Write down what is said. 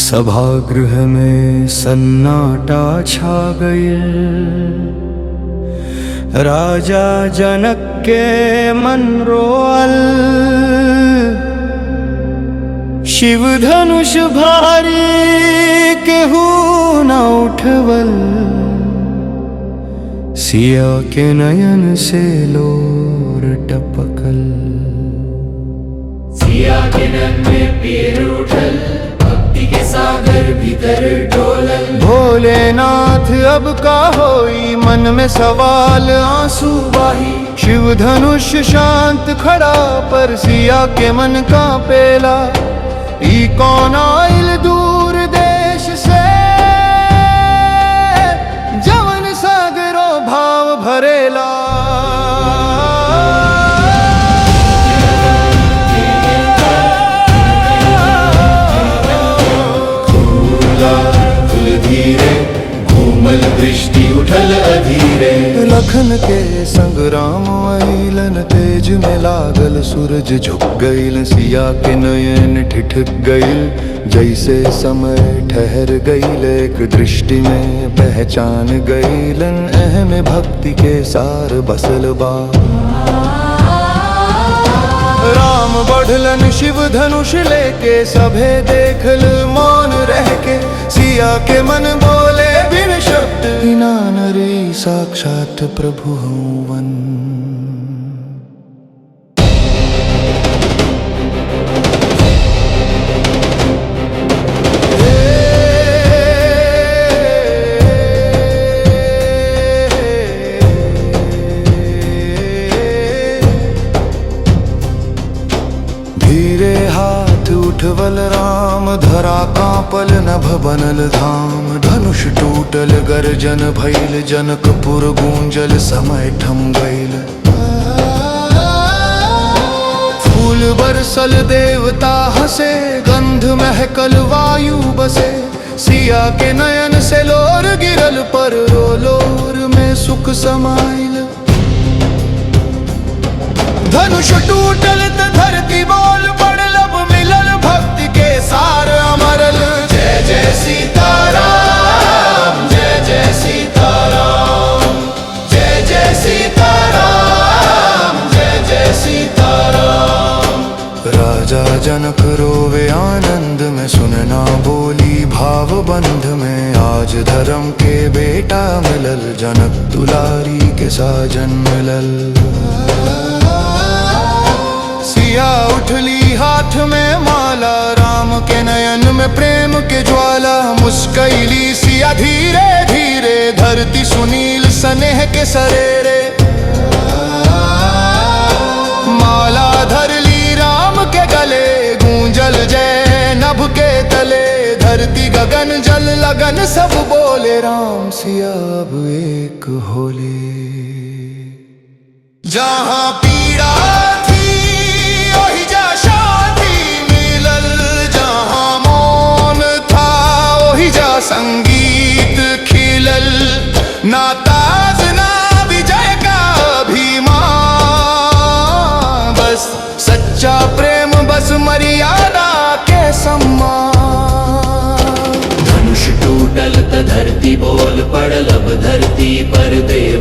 सभागृह में सन्नाटा छा गया। राजा जनक के मन रोअल, शिव धनुष भारी केहू न उठवल। सिया के नयन से लोर टपकल। सिया के नयन में पीर उठल, भक्ति के सागर भीतर डोलल। भोलेनाथ अब का होई, मन में सवाल आंसू बाही। शिव धनुष शांत खड़ा, पर सिया के मन का पेला। ई कौन आइल दूर देश से, जवन सागरो भाव भरेला। घूमल दृष्टि उठल अधीरे। लखन के संग राम आइलन, तेज में लागल सूरज झुक गइल। सिया के नयन ठिठक गइल, जैसे समय ठहर गइल। एक दृष्टि में पहचान गइलन, अहम भक्ति के सार बसल बा। राम बढ़लन शिव धनुष लेके, सभे देखल मौन रह के। सिया के मन बोले बिन शब्द, बिना नरी साक्षात प्रभु हूवन। धीरे हाथ उठवल राम, धरा कांपल नभ बनल धाम। धनुष टूटल गर्जन भइल, जनकपुर गूंजल समय थम गइल। फूल बरसल देवता हंसे, गंध महकल वायु बसे। सिया के नयन से लोर गिरल, पर रो लोर में सुख समाइल। धनुष टूटल त धरती बोल पड़ल, अब मिलल भक्ति के सार अमरल। जय जय सीताराम, जय जय सीताराम, जय जय सीताराम, जय जय सीताराम। राजा जनक रोवे आनंद में, सुनना बोली भाव बंध में। आज धर्म के बेटा मिलल, जनक दुलारी के साजन मिलल। सिया उठली हाथ में माला, राम के नयन में प्रेम के ज्वाला। मुस्कैली सिया धीरे धीरे, धरती सुनील स्नेह के सरेरे। माला धरली राम के गले, गूंजल जय नभ के तले। धरती गगन जल लगन सब बोले, राम सिया अब एक होले। जहाँ पीड़ा संगीत खिलल, ना ताज ना विजय का अभिमान। बस सच्चा प्रेम, बस मर्यादा के सम्मान। धनुष टूटल त धरती बोल पड़ल, अब धरती पर देव